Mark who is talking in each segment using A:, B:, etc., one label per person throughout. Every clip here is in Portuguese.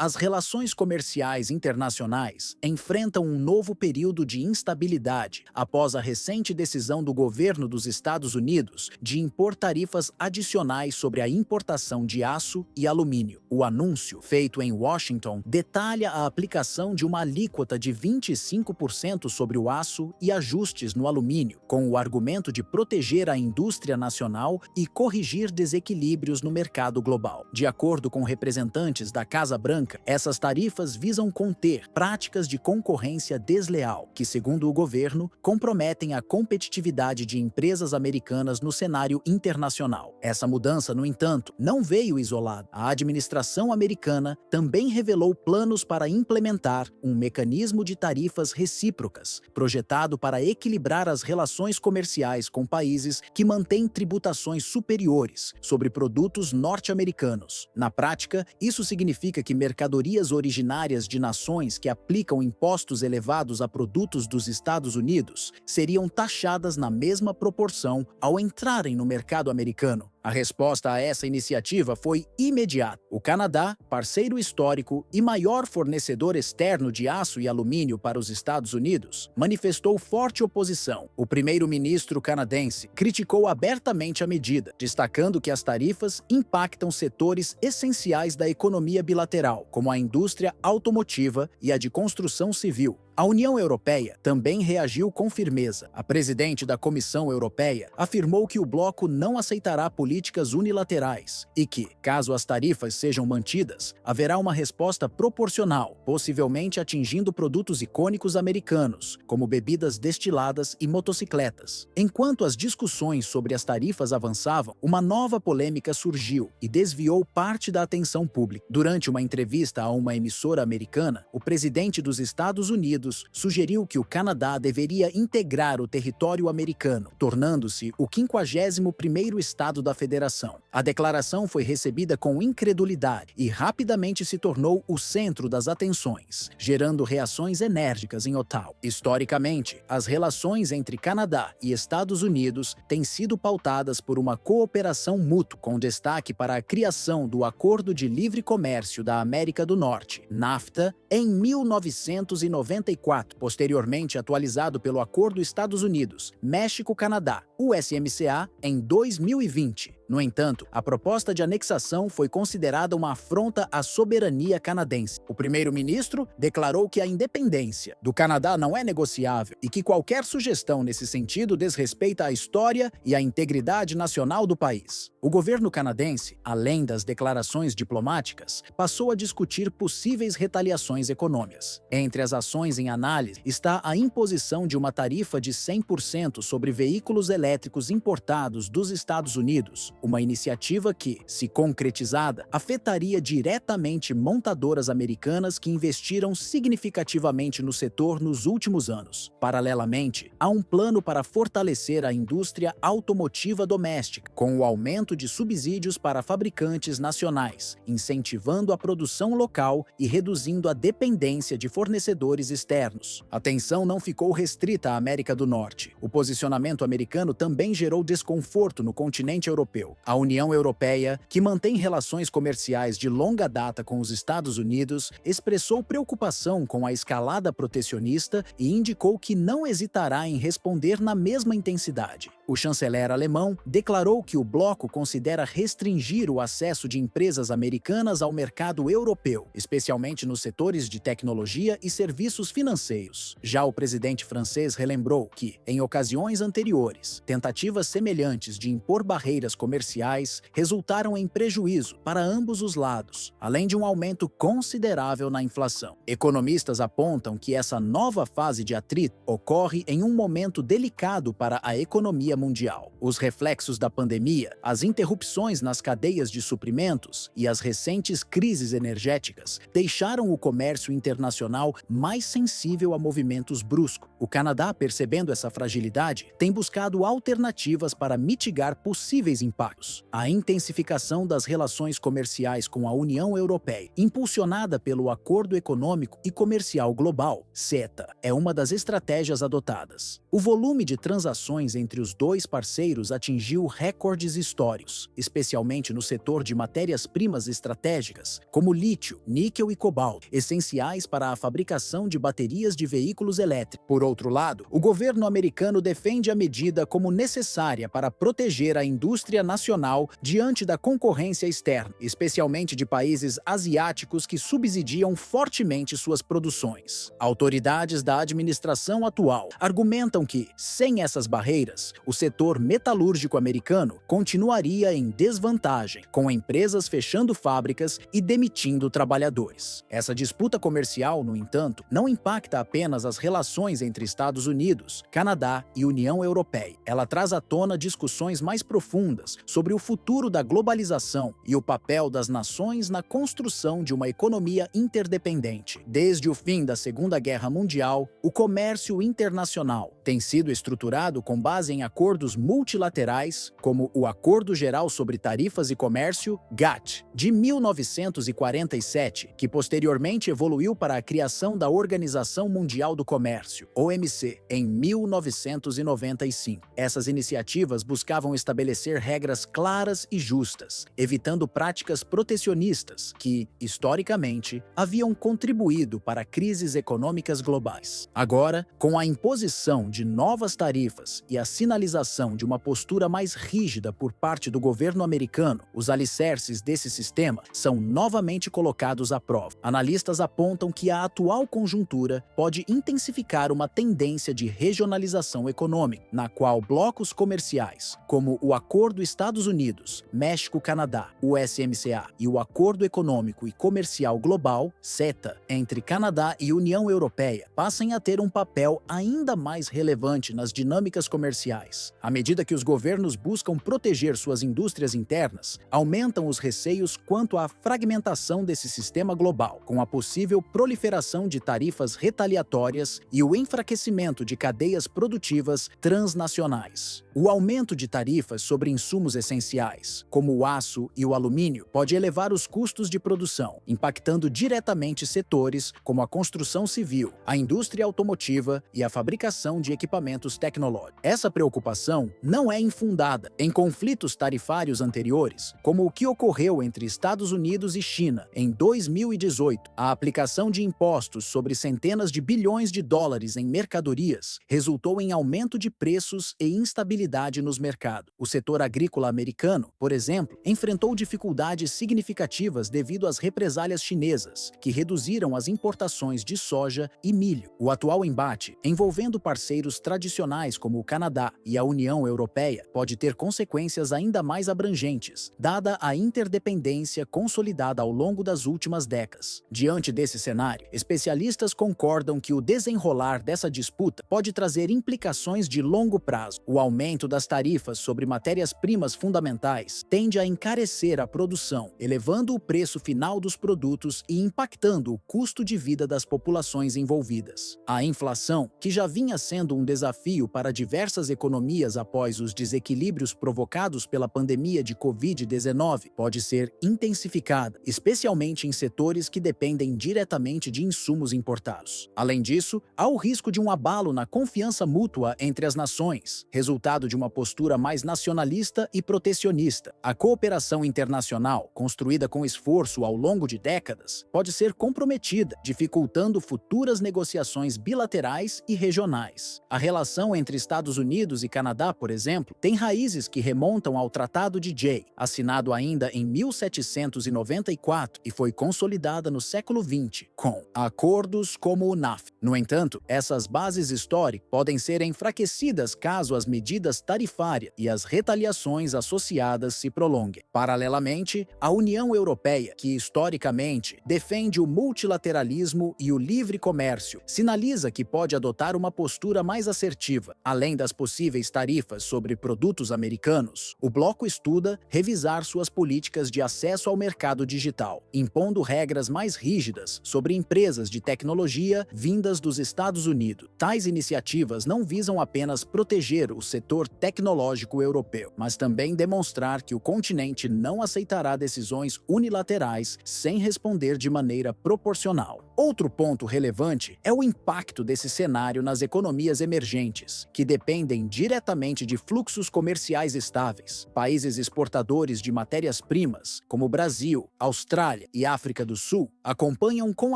A: As relações comerciais internacionais enfrentam um novo período de instabilidade após a recente decisão do governo dos Estados Unidos de impor tarifas adicionais sobre a importação de aço e alumínio. O anúncio, feito em Washington, detalha a aplicação de uma alíquota de 25% sobre o aço e ajustes no alumínio, com o argumento de proteger a indústria nacional e corrigir desequilíbrios no mercado global. De acordo com representantes da Casa Branca, essas tarifas visam conter práticas de concorrência desleal, que, segundo o governo, comprometem a competitividade de empresas americanas no cenário internacional. Essa mudança, no entanto, não veio isolada. A administração americana também revelou planos para implementar um mecanismo de tarifas recíprocas, projetado para equilibrar as relações comerciais com países que mantêm tributações superiores sobre produtos norte-americanos. Na prática, isso significa que mercadorias originárias de nações que aplicam impostos elevados a produtos dos Estados Unidos seriam taxadas na mesma proporção ao entrarem no mercado americano. A resposta a essa iniciativa foi imediata. O Canadá, parceiro histórico e maior fornecedor externo de aço e alumínio para os Estados Unidos, manifestou forte oposição. O primeiro-ministro canadense criticou abertamente a medida, destacando que as tarifas impactam setores essenciais da economia bilateral, como a indústria automotiva e a de construção civil. A União Europeia também reagiu com firmeza. A presidente da Comissão Europeia afirmou que o bloco não aceitará políticas unilaterais e que, caso as tarifas sejam mantidas, haverá uma resposta proporcional, possivelmente atingindo produtos icônicos americanos, como bebidas destiladas e motocicletas. Enquanto as discussões sobre as tarifas avançavam, uma nova polêmica surgiu e desviou parte da atenção pública. Durante uma entrevista a uma emissora americana, o presidente dos Estados Unidos sugeriu que o Canadá deveria integrar o território americano, tornando-se o 51º estado da federação. A declaração foi recebida com incredulidade e rapidamente se tornou o centro das atenções, gerando reações enérgicas em Ottawa. Historicamente, as relações entre Canadá e Estados Unidos têm sido pautadas por uma cooperação mútua, com destaque para a criação do Acordo de Livre Comércio da América do Norte, NAFTA, em 1994, posteriormente atualizado pelo Acordo Estados Unidos-México-Canadá, USMCA, em 2020. No entanto, a proposta de anexação foi considerada uma afronta à soberania canadense. O primeiro-ministro declarou que a independência do Canadá não é negociável e que qualquer sugestão nesse sentido desrespeita a história e a integridade nacional do país. O governo canadense, além das declarações diplomáticas, passou a discutir possíveis retaliações econômicas. Entre as ações em análise está a imposição de uma tarifa de 100% sobre veículos elétricos importados dos Estados Unidos, uma iniciativa que, se concretizada, afetaria diretamente montadoras americanas que investiram significativamente no setor nos últimos anos. Paralelamente, há um plano para fortalecer a indústria automotiva doméstica, com o aumento de subsídios para fabricantes nacionais, incentivando a produção local e reduzindo a dependência de fornecedores externos. A tensão não ficou restrita à América do Norte. O posicionamento americano também gerou desconforto no continente europeu. A União Europeia, que mantém relações comerciais de longa data com os Estados Unidos, expressou preocupação com a escalada protecionista e indicou que não hesitará em responder na mesma intensidade. O chanceler alemão declarou que o bloco considera restringir o acesso de empresas americanas ao mercado europeu, especialmente nos setores de tecnologia e serviços financeiros. Já o presidente francês relembrou que, em ocasiões anteriores, tentativas semelhantes de impor barreiras comerciais resultaram em prejuízo para ambos os lados, além de um aumento considerável na inflação. Economistas apontam que essa nova fase de atrito ocorre em um momento delicado para a economia mundial. Os reflexos da pandemia, as interrupções nas cadeias de suprimentos e as recentes crises energéticas deixaram o comércio internacional mais sensível a movimentos bruscos. O Canadá, percebendo essa fragilidade, tem buscado alternativas para mitigar possíveis impactos. A intensificação das relações comerciais com a União Europeia, impulsionada pelo Acordo Econômico e Comercial Global, CETA, é uma das estratégias adotadas. O volume de transações entre os dois parceiros atingiu recordes históricos, especialmente no setor de matérias-primas estratégicas, como lítio, níquel e cobalto, essenciais para a fabricação de baterias de veículos elétricos. Por outro lado, o governo americano defende a medida como necessária para proteger a indústria nacional diante da concorrência externa, especialmente de países asiáticos que subsidiam fortemente suas produções. Autoridades da administração atual argumentam que, sem essas barreiras, o setor metalúrgico americano continuaria em desvantagem, com empresas fechando fábricas e demitindo trabalhadores. Essa disputa comercial, no entanto, não impacta apenas as relações entre Estados Unidos, Canadá e União Europeia. Ela traz à tona discussões mais profundas sobre o futuro da globalização e o papel das nações na construção de uma economia interdependente. Desde o fim da Segunda Guerra Mundial, o comércio internacional tem sido estruturado com base em acordos multilaterais, como o Acordo Geral sobre Tarifas e Comércio, GATT, de 1947, que posteriormente evoluiu para a criação da Organização Mundial do Comércio, OMC, em 1995. Essas iniciativas buscavam estabelecer regras claras e justas, evitando práticas protecionistas que, historicamente, haviam contribuído para crises econômicas globais. Agora, com a imposição de novas tarifas e a sinalização de uma postura mais rígida por parte do governo americano, os alicerces desse sistema são novamente colocados à prova. Analistas apontam que a atual conjuntura pode intensificar uma tendência de regionalização econômica, na qual blocos comerciais, como o Acordo Estados Unidos, México-Canadá, USMCA, e o Acordo Econômico e Comercial Global, CETA, entre Canadá e União Europeia, passem a ter um papel ainda mais relevante nas dinâmicas comerciais. À medida que os governos buscam proteger suas indústrias internas, aumentam os receios quanto à fragmentação desse sistema global, com a possível proliferação de tarifas retaliatórias e o enfraquecimento de cadeias produtivas transnacionais. O aumento de tarifas sobre insumos essenciais, como o aço e o alumínio, pode elevar os custos de produção, impactando diretamente setores como a construção civil, a indústria automotiva e a fabricação de equipamentos tecnológicos. Essa preocupação não é infundada. Em conflitos tarifários anteriores, como o que ocorreu entre Estados Unidos e China em 2018, a aplicação de impostos sobre centenas de bilhões de dólares em mercadorias resultou em aumento de preços e instabilidade nos mercados. O setor agrícola americano, por exemplo, enfrentou dificuldades significativas devido às represálias chinesas, que reduziram as importações de soja e milho. O atual embate, envolvendo parceiros tradicionais como o Canadá e a União Europeia, pode ter consequências ainda mais abrangentes, dada a interdependência consolidada ao longo das últimas décadas. Diante desse cenário, especialistas concordam que o desenrolar dessa disputa pode trazer implicações de longo prazo. O aumento das tarifas sobre matérias-primas fundamentais tende a encarecer a produção, elevando o preço final dos produtos e impactando o custo de vida das populações envolvidas. A inflação, que já vinha sendo um desafio para diversas economias após os desequilíbrios provocados pela pandemia de Covid-19, pode ser intensificada, especialmente em setores que dependem diretamente de insumos importados. Além disso, há o risco de um abalo na confiança mútua entre as nações, resultado de uma postura mais nacionalista e protecionista. A cooperação internacional, construída com esforço ao longo de décadas, pode ser comprometida, dificultando futuras negociações bilaterais e regionais. A relação entre Estados Unidos e Canadá, por exemplo, tem raízes que remontam ao Tratado de Jay, assinado ainda em 1794 e foi consolidada no século XX, com acordos como o NAFTA. No entanto, essas bases históricas podem ser enfraquecidas caso as medidas tarifárias e as retaliações associadas se prolonguem. Paralelamente, a União Europeia, que historicamente defende o multilateralismo e o livre comércio, sinaliza que pode adotar uma postura mais assertiva. Além das possíveis tarifas sobre produtos americanos, o bloco estuda revisar suas políticas de acesso ao mercado digital, impondo regras mais rígidas sobre empresas de tecnologia vindas dos Estados Unidos. Tais iniciativas não visam apenas proteger o setor tecnológico europeu, mas também demonstrar que o continente não aceitará decisões unilaterais sem responder de maneira proporcional. Outro ponto relevante é o impacto desse cenário nas economias emergentes, que dependem diretamente de fluxos comerciais estáveis. Países exportadores de matérias-primas, como Brasil, Austrália e África do Sul, acompanham com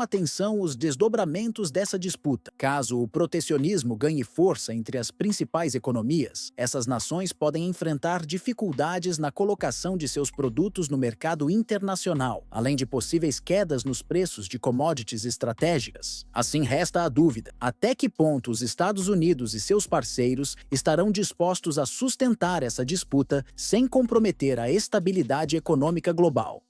A: atenção os desdobramentos dessa disputa. Caso o protecionismo ganhe força entre as principais economias, essas nações podem enfrentar dificuldades na colocação de seus produtos no mercado internacional, além de possíveis quedas nos preços de commodities estratégicas. Assim, resta a dúvida: até que ponto os Estados Unidos e seus parceiros estarão dispostos a sustentar essa disputa sem comprometer a estabilidade econômica global?